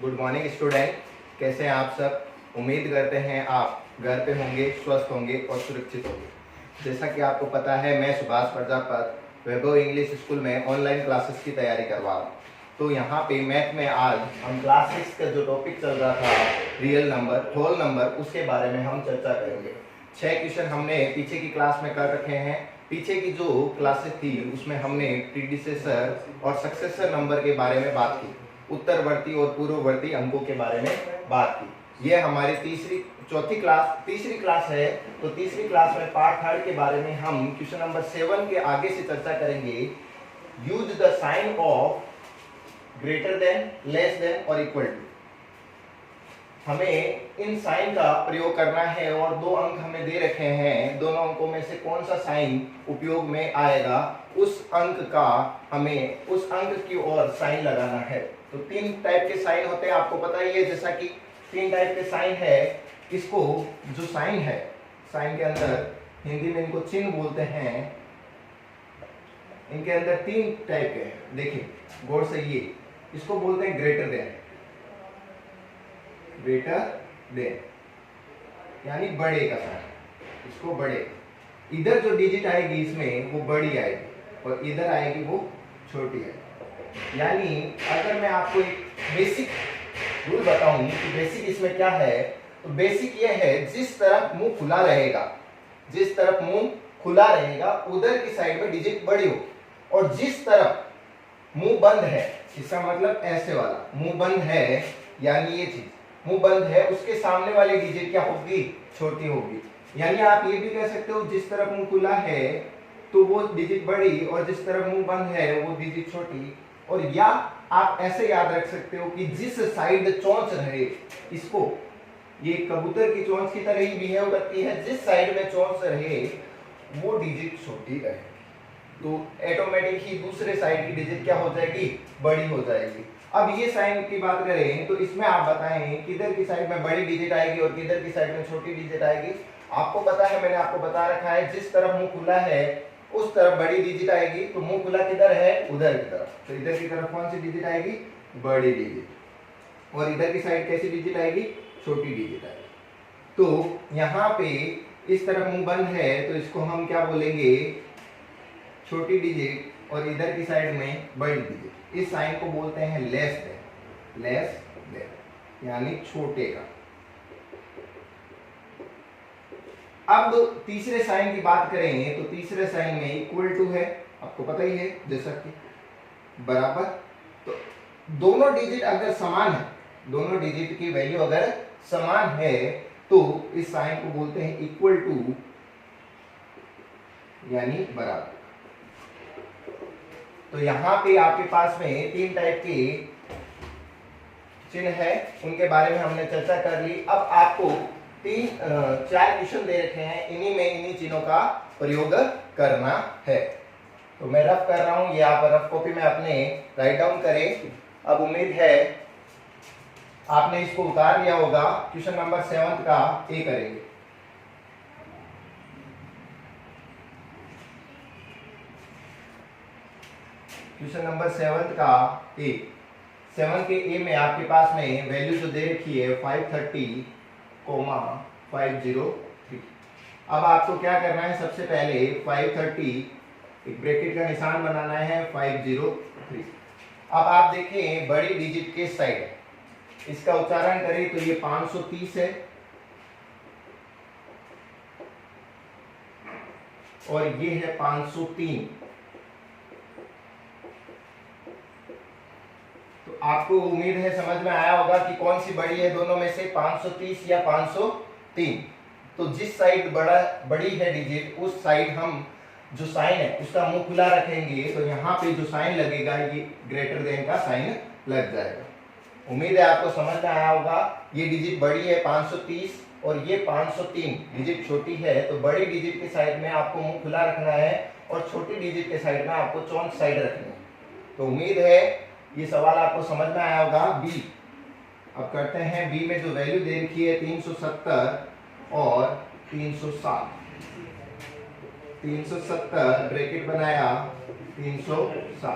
Good morning student. कैसे हैं आप सब? उम्मीद करते हैं आप घर पे होंगे, स्वस्थ होंगे और सुरक्षित होंगे। जैसा कि आपको पता है, मैं सुभाष प्रजापत वैभव इंग्लिश स्कूल में ऑनलाइन क्लासेस की तैयारी करवा रहा हूँ। तो यहाँ पे मैथ में आज हम क्लास 6 का जो टॉपिक चल रहा था, रियल नंबर, होल नंबर, उसके बारे में हम चर्चा करेंगे। 6 क्वेश्चन हमने पीछे की क्लास में कर रखे हैं। पीछे की जो क्लासेस थी उसमें हमने प्रीडिसेसर और सक्सेसर नंबर के बारे में बात की, उत्तरवर्ती और पूर्ववर्ती अंकों के बारे में बात की। ये हमारी तीसरी क्लास है। तो तीसरी क्लास में पार्ट 3 के बारे में हम क्वेश्चन नंबर 7 के आगे से चर्चा करेंगे। Use the sign of greater than, less than और इक्वल टू। हमें इन साइन का प्रयोग करना है और 2 अंक हमें दे रखे हैं। दोनों अंकों में से कौन सा साइन उपयोग में आएगा, उस अंक की ओर साइन लगाना है। तो 3 टाइप के साइन होते हैं, आपको पता ही है। जैसा कि 3 टाइप के साइन है। इसको जो साइन है, साइन के अंदर हिंदी में इनको चिन्ह बोलते हैं। इनके अंदर 3 टाइप के हैं। देखिए गौर से, ये इसको बोलते हैं ग्रेटर देन, यानी बड़े का साइन, इसको बड़े। इधर जो डिजिट आएगी इसमें वो बड़ी आएगी और इधर आएगी वो छोटी आएगी। यानी अगर मैं आपको एक बेसिक रूल बताऊं कि बेसिक इसमें क्या है, तो बेसिक ये है, जिस तरफ मुंह खुला रहेगा उधर की साइड में डिजिट बड़ी हो, और जिस तरफ मुंह बंद है, इसका मतलब ऐसे वाला मुंह बंद है, यानी ये चीज मुंह बंद है, उसके सामने वाली डिजिट क्या होगी, छोटी होगी। यानी आप ये भी कह सकते हो, जिस तरफ मुंह खुला है तो वो डिजिट बड़ी, और जिस तरफ मुंह बंद है वो डिजिट छोटी। और या आप ऐसे याद रख सकते हो कि जिस साइड चोंच रहे, इसको ये कबूतर की चोंच की तरह ही बिहेव करती है, जिस साइड में चोंच रहे वो डिजिट छोटी रहे, तो ऑटोमेटिक ही दूसरे साइड की डिजिट क्या हो जाएगी, बड़ी हो जाएगी। अब ये साइन की बात करें तो इसमें आप बताएं किधर की साइड में बड़ी डिजिट आएगी और किधर की साइड में छोटी डिजिट आएगी। आपको पता है, मैंने आपको बता रखा है, जिस तरफ मुंह खुला है उस तरफ बड़ी डिजिट आएगी। तो मुंह खुला किधर है, उधर की तरफ, तो इधर की तरफ कौन सी डिजिट आएगी, बड़ी डिजिट, और इधर की साइड कैसी डिजिट आएगी, छोटी डिजिट आएगी। तो यहाँ पे इस तरफ मुंह बंद है तो इसको हम क्या बोलेंगे, छोटी डिजिट, और इधर की साइड में बड़ी डिजिट। इस साइन को बोलते हैं लेस देन, यानी छोटे का। अब तीसरे साइन की बात करेंगे तो तीसरे साइन में इक्वल टू है, आपको पता ही है, जैसा कि बराबर। तो दोनों डिजिट अगर समान है, दोनों डिजिट की वैल्यू अगर समान है तो इस साइन को बोलते हैं इक्वल टू, यानी बराबर। तो यहाँ पे आपके पास में 3 टाइप के चिन्ह है, उनके बारे में हमने चर्चा कर ली। अब आपको 4 क्वेश्चन दे रखे हैं, इन्हीं चिन्हों का प्रयोग करना है। तो मैं रफ कर रहा हूं, ये आप रफ कॉपी में अपने राइट डाउन करें। अब उम्मीद है आपने इसको उतार लिया होगा। क्वेश्चन नंबर 7 का ए करेंगे। क्वेश्चन नंबर 7 का ए। 7 के ए में आपके पास में वैल्यू जो दे रखी है 530, 503। अब आपको क्या करना है, सबसे पहले 530 एक ब्रैकेट का निशान बनाना है, 503। अब आप देखें बड़ी डिजिट किस साइड है, इसका उच्चारण करें तो ये 530 है, और ये है 503। तो आपको उम्मीद है समझ में आया होगा कि कौन सी बड़ी है दोनों में से, 530 या 503। तो जिस साइड बड़ी है डिजिट, उस साइड हम जो साइन है उसका मुंह खुला रखेंगे, तो यहाँ पे जो साइन लगेगा ये ग्रेटर देन का साइन लग जाएगा। उम्मीद है आपको समझ में आया होगा। ये डिजिट बड़ी है 530 और ये 503 डिजिट छोटी है, तो बड़ी डिजिट के साइड में आपको मुंह खुला रखना है और छोटी डिजिट के साइड में आपको चौंच साइड रखनी है। तो उम्मीद है ये सवाल आपको समझ में आया होगा। बी अब करते हैं। बी में जो वैल्यू दे रखी है 370 और 360। 370 ब्रैकेट बनाया 360,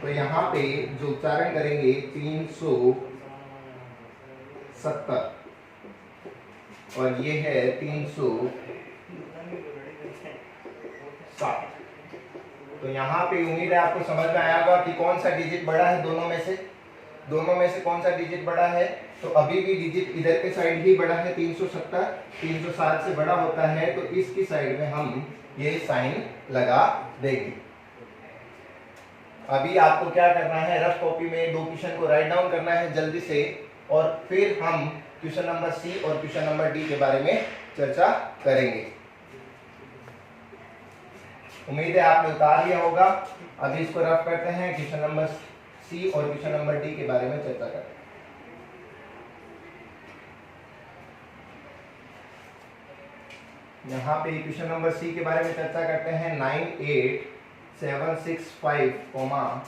तो यहाँ पे जो उच्चारण करेंगे 370 और ये है 360। तो यहाँ पे उम्मीद है आपको समझ में आया होगा कि कौन सा डिजिट बड़ा है दोनों में से कौन सा डिजिट बड़ा है। तो अभी भी डिजिट इधर के साइड ही बड़ा है 370, 360 से बड़ा होता है तो इसकी साइड में हम ये साइन लगा देंगे। अभी आपको क्या करना है, रफ कॉपी में 2 क्वेश्चन को राइट डाउन करना है जल्दी से, और फिर हम क्वेश्चन नंबर सी और क्वेश्चन नंबर डी के बारे में चर्चा करेंगे। उम्मीद है आपने उतार लिया होगा। अभी इसको रफ करते हैं, क्वेश्चन नंबर सी और क्वेश्चन नंबर डी के बारे में चर्चा करते हैं। यहाँ पे क्वेश्चन नंबर सी के बारे में चर्चा करते हैं। 98765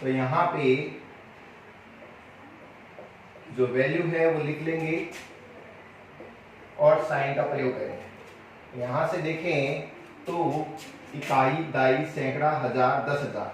तो यहाँ पे जो वैल्यू है वो लिख लेंगे और साइन का प्रयोग करेंगे। यहाँ से देखें तो इकाई, दाई, सैकड़ा, हजार, 10,000,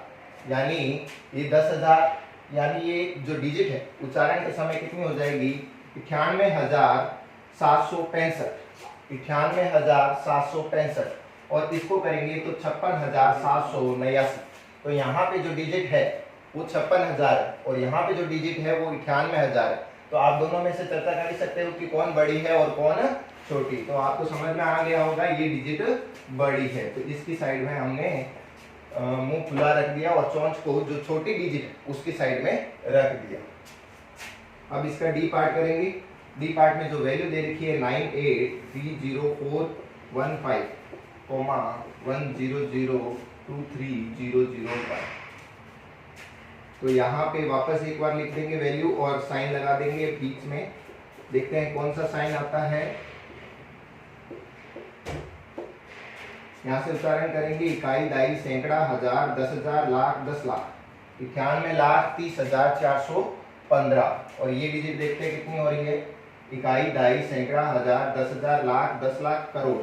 यानी ये 10,000, यानी ये जो डिजिट है उच्चारण के समय कितनी हो जाएगी, 98,765, और इसको करेंगे तो 56,789। तो यहाँ पे जो डिजिट है वो 56,000 और यहाँ पे जो डिजिट है वो 98,000 है। तो आप दोनों में से चर्चा कर सकते हो कि कौन बड़ी है और कौन छोटी। तो आपको समझ में आ गया होगा ये डिजिट बड़ी है, तो इसकी साइड में हमने मुंह खुला रख दिया और चोंच को जो छोटी डिजिट है उसकी साइड में रख दिया। अब इसका डी पार्ट करेंगे। डी पार्ट में जो वैल्यू दे रखी है 9830415100230005, तो यहाँ पे वापस एक बार लिख देंगे वैल्यू और साइन लगा देंगे बीच में। देखते हैं कौन सा साइन आता है। यहाँ से उच्चारण करेंगे इकाई, दाई, सैकड़ा, हजार, 10,000, लाख, 10 लाख, 91,30,415। और ये डिजिट देखते हैं कितनी हो रही है, इकाई, दाई, सैकड़ा, हजार, 10,000, लाख, 10 लाख, करोड़,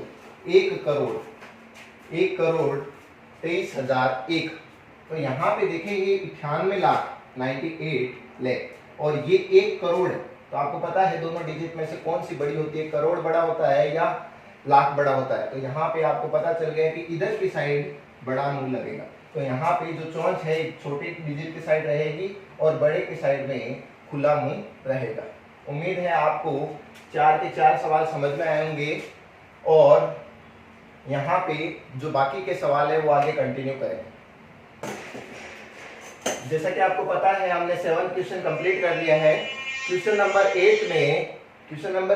1,23,001। तो यहाँ पे देखें ये 98,98 लाख और ये 1 करोड़ है। तो आपको पता है दोनों डिजिट में से कौन सी बड़ी होती है, करोड़ बड़ा होता है या लाख बड़ा होता है। तो यहाँ पे आपको पता चल गया कि इधर की साइड बड़ा मुंह लगेगा। तो यहाँ पे जो चोंच है छोटे डिजिट की साइड रहेगी और बड़े की साइड में खुला मुंह रहेगा। उम्मीद है आपको 4 के 4 सवाल समझ में आए होंगे और यहाँ पे जो बाकी के सवाल है वो आगे कंटिन्यू करेंगे। जैसा कि आपको पता है हमने 7 क्वेश्चन कंप्लीट कर लिया है। क्वेश्चन नंबर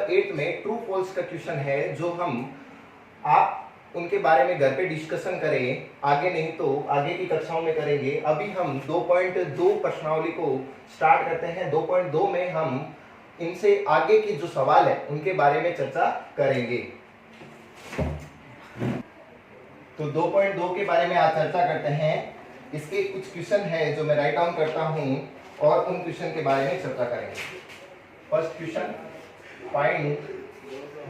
8 में ट्रू फॉल्स का क्वेश्चन है जो हम आप उनके बारे में घर पे डिस्कशन करें, आगे नहीं तो आगे की कक्षाओं में करेंगे। अभी हम 2.2 प्रश्नावली को स्टार्ट करते हैं। 2.2 में हम इनसे आगे की जो सवाल है उनके बारे में चर्चा करेंगे। तो 2.2 के बारे में आज चर्चा करते हैं। इसके कुछ क्वेश्चन है जो मैं राइट डाउन करता हूं और उन क्वेश्चन के बारे में चर्चा करेंगे। First question, find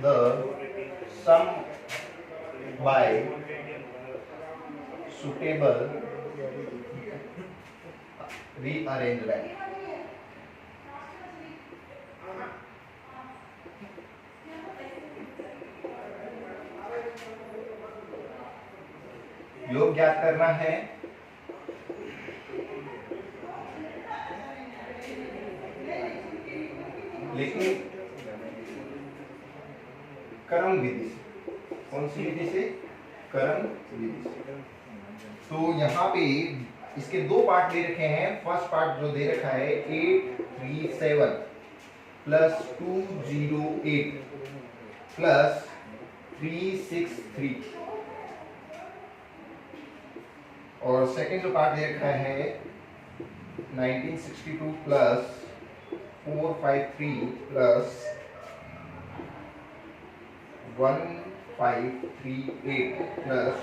the sum by suitable rearrangement. योग ज्ञात करना है। लेकिन कर्म विधि से, कौन सी विधि से, कर्म विधि से। तो यहाँ पे इसके 2 पार्ट दे रखे हैं। फर्स्ट पार्ट जो दे रखा है 837 प्लस 208 प्लस 363 और सेकंड जो पार्ट दे रखा है 1962 प्लस 453 प्लस 1538 प्लस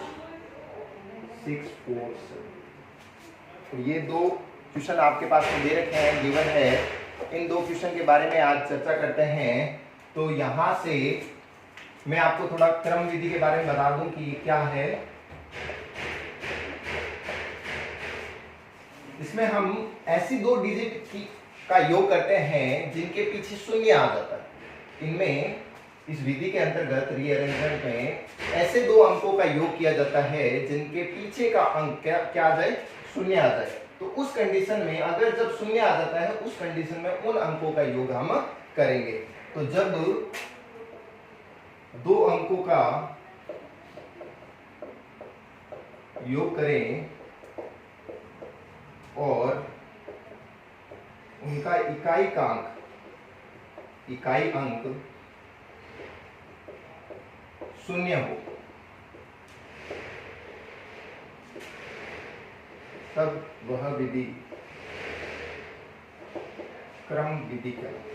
647। तो ये 2 क्वेश्चन आपके पास दे रखे हैं, गिवन है। इन 2 क्वेश्चन के बारे में आज चर्चा करते हैं। तो यहाँ से मैं आपको थोड़ा क्रम विधि के बारे में बता दूं कि क्या है। इसमें हम ऐसी दो डिजिट का योग करते हैं जिनके पीछे शून्य आ जाता है। इनमें इस विधि के अंतर्गत रीअरेंजमेंट में ऐसे दो अंकों का योग किया जाता है जिनके पीछे का अंक क्या आ जाए, शून्य आ जाए। तो उस कंडीशन में अगर जब शून्य आ जाता है उस कंडीशन में उन अंकों का योग हम करेंगे। तो जब दो अंकों का योग करें और उनका इकाई अंक शून्य हो, तब वह विधि क्रम विधि कहलाती है।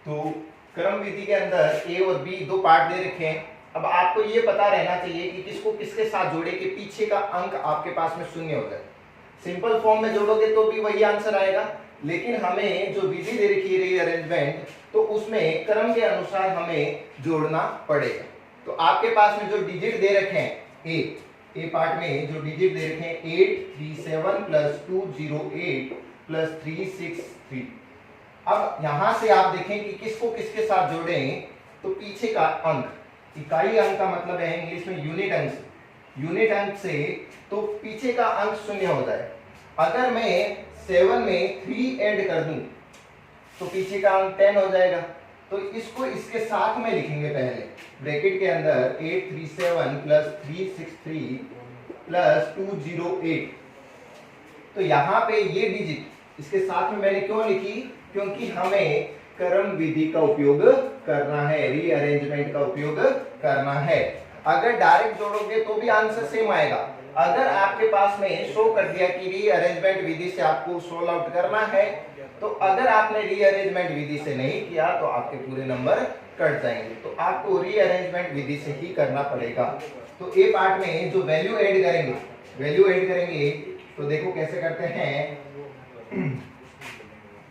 तो क्रम विधि के अंदर ए और बी दो पार्ट दे रखे हैं। अब आपको ये पता रहना चाहिए कि किसको किसके साथ जोड़े कि पीछे का अंक आपके पास में शून्य हो जाए। सिंपल फॉर्म में जोड़ोगे तो भी वही आंसर आएगा, लेकिन हमें जो विधि दे रखी है रीअरेंजमेंट, तो उसमें क्रम के अनुसार हमें जोड़ना पड़ेगा। तो आपके पास में जो डिजिट दे रखे हैं ए पार्ट में जो डिजिट दे रखे हैं 837 प्लस 208 प्लस 363। अब यहां से आप देखें कि किसको किसके साथ जोड़ें, तो पीछे का अंक, इकाई अंक का मतलब है इंग्लिश में यूनिट अंक से तो पीछे का अंक शून्य हो जाए। अगर मैं 7 में 3 ऐड कर दूं तो पीछे का अंक 10 हो जाएगा। तो इसको इसके साथ में लिखेंगे पहले ब्रैकेट के अंदर 837 प्लस 363 प्लस 208। तो यहाँ पे ये डिजिट इसके साथ में मैंने क्यों लिखी, क्योंकि हमें क्रम विधि का उपयोग करना है, रीअरेंजमेंट का उपयोग करना है। अगर डायरेक्ट जोड़ोगे तो भी आंसर सेम आएगा। अगर आपके पास में शो कर दिया कि रीअरेंजमेंट विधि से आपको सोल्व आउट करना है, तो अगर आपने रीअरेंजमेंट विधि से नहीं किया तो आपके पूरे नंबर कट जाएंगे। तो आपको रीअरेंजमेंट विधि से ही करना पड़ेगा। तो ए पार्ट में जो वैल्यू ऐड करेंगे तो देखो कैसे करते हैं।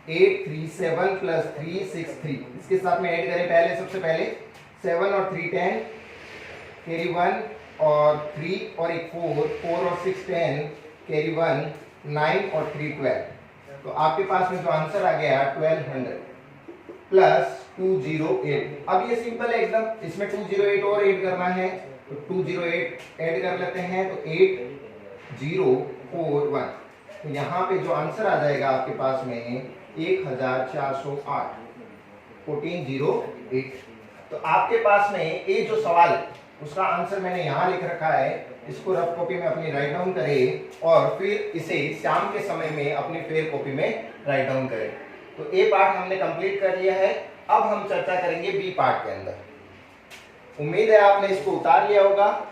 837 प्लस 363 इसके साथ में ऐड करें। सबसे पहले 7 और 3 10, कैरी 1 और 3 और एक 4 और 6 10, कैरी 1 9 और 3 12। तो आपके पास में जो आंसर आ गया 1200 प्लस 208। अब ये सिंपल है एकदम, इसमें 208 और ऐड करना है तो 208 ऐड कर लेते हैं तो 8041। तो यहाँ पे जो आंसर आ जाएगा आपके पास में 1408 1408। तो आपके पास में ये जो सवाल उसका आंसर मैंने यहाँ लिख रखा है, इसको रफ कॉपी में अपनी राइट डाउन करें और फिर इसे शाम के समय में अपनी फेयर कॉपी में राइट डाउन करें। तो ए पार्ट हमने कंप्लीट कर लिया है। अब हम चर्चा करेंगे बी पार्ट के अंदर। उम्मीद है आपने इसको उतार लिया होगा,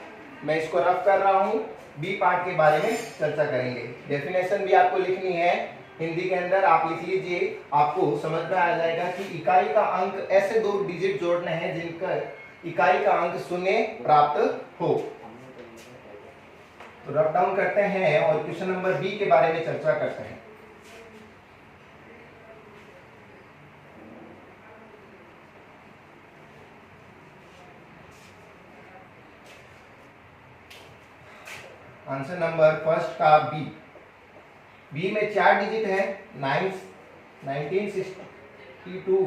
मैं इसको रफ कर रहा हूँ। बी पार्ट के बारे में चर्चा करेंगे। डेफिनेशन भी आपको लिखनी है हिंदी के अंदर, आप लिख लीजिए, आपको समझ में आ जाएगा कि इकाई का अंक ऐसे दो डिजिट जोड़ने हैं जिनका इकाई का अंक शून्य प्राप्त हो। तो रफ डाउन करते हैं और क्वेश्चन नंबर बी के बारे में चर्चा करते हैं। आंसर नंबर फर्स्ट का बी में 4 डिजिट है 1962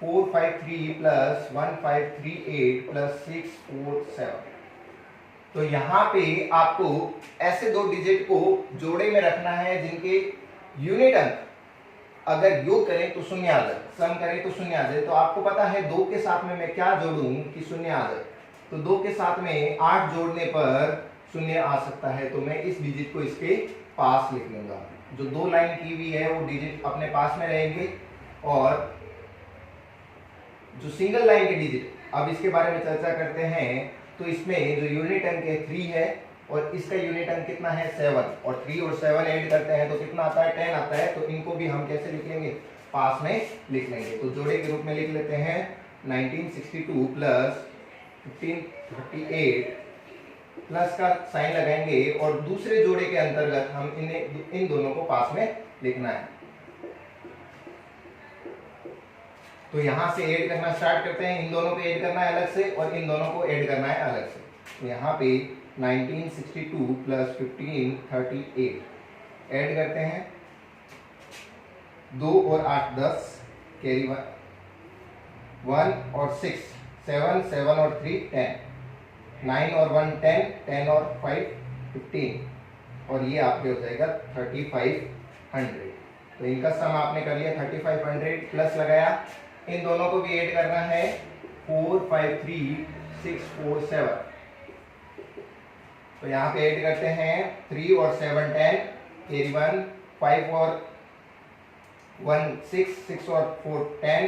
453 प्लस 1538 प्लस 647। तो यहाँ पे आपको ऐसे दो डिजिट को जोड़े में रखना है जिनके यूनिट अंक अगर योग करें तो शून्य आ जाए, सम करें तो शून्य आ जाए। तो आपको पता है 2 के साथ में मैं क्या जोड़ूं कि शून्य आ जाए। तो 2 के साथ में 8 जोड़ने पर शून्य आ सकता है। तो मैं इस डिजिट को इसके पास लिख लूंगा। जो 2 लाइन की हुई है वो डिजिट अपने पास में रहेंगे और जो सिंगल लाइन के डिजिट, अब इसके बारे में चर्चा करते हैं। तो इसमें जो यूनिट अंक है 3 है और इसका यूनिट अंक कितना है 7, और 3 और 7 ऐड करते हैं तो कितना आता है 10 आता है। तो इनको भी हम कैसे लिख लेंगे, पास में लिख लेंगे। तो जोड़े के रूप में लिख लेते हैं 1962 प्लस 1538 प्लस का साइन लगाएंगे और दूसरे जोड़े के अंतर्गत हम इन दोनों को पास में लिखना है। तो यहाँ से ऐड करना स्टार्ट करते हैं। इन दोनों को ऐड करना है अलग से और इन दोनों को ऐड करना है अलग से। तो यहाँ पे 1962 प्लस 1538 ऐड करते हैं। 2 और 8 10, कैरी 1 और 6 7, 7 और 3 10, 9 और 1 10, 10 और 5 15 और ये आपके हो जाएगा 3500। तो इनका सम आपने कर लिया 3500 प्लस लगाया। इन दोनों को भी ऐड करना है 4 5 3 6 4 7। तो यहाँ पे ऐड करते हैं 3 और 7 10, कैरी 1, 5 और 1 6, 6 और 4 10,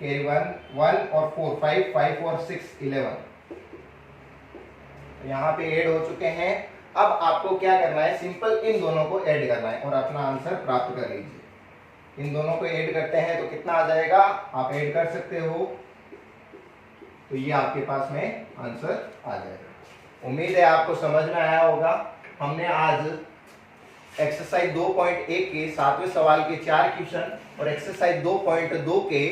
कैरी 1, 1 और 4 5, 5 और 6 11। यहाँ पे ऐड हो चुके हैं। अब आपको क्या करना है, सिंपल इन दोनों को ऐड करना है और अपना आंसर प्राप्त कर लीजिए। इन दोनों को ऐड करते हैं तो कितना आ जाएगा, आप ऐड कर सकते हो। तो ये आपके पास में आंसर आ जाएगा। उम्मीद है आपको समझ में आया होगा। हमने आज एक्सरसाइज 2.1 के 7वें सवाल के 4 क्वेश्चन और एक्सरसाइज 2.2 के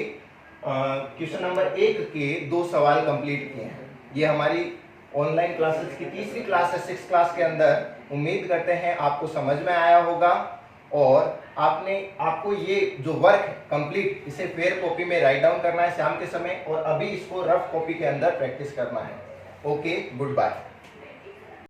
क्वेश्चन नंबर 1 के 2 सवाल कंप्लीट किए हैं। ये हमारी ऑनलाइन क्लासेस की तीसरी क्लास है 6th क्लास के अंदर। उम्मीद करते हैं आपको समझ में आया होगा और आपको ये जो वर्क है कंप्लीट, इसे फेयर कॉपी में राइट डाउन करना है शाम के समय और अभी इसको रफ कॉपी के अंदर प्रैक्टिस करना है। Okay, good bye.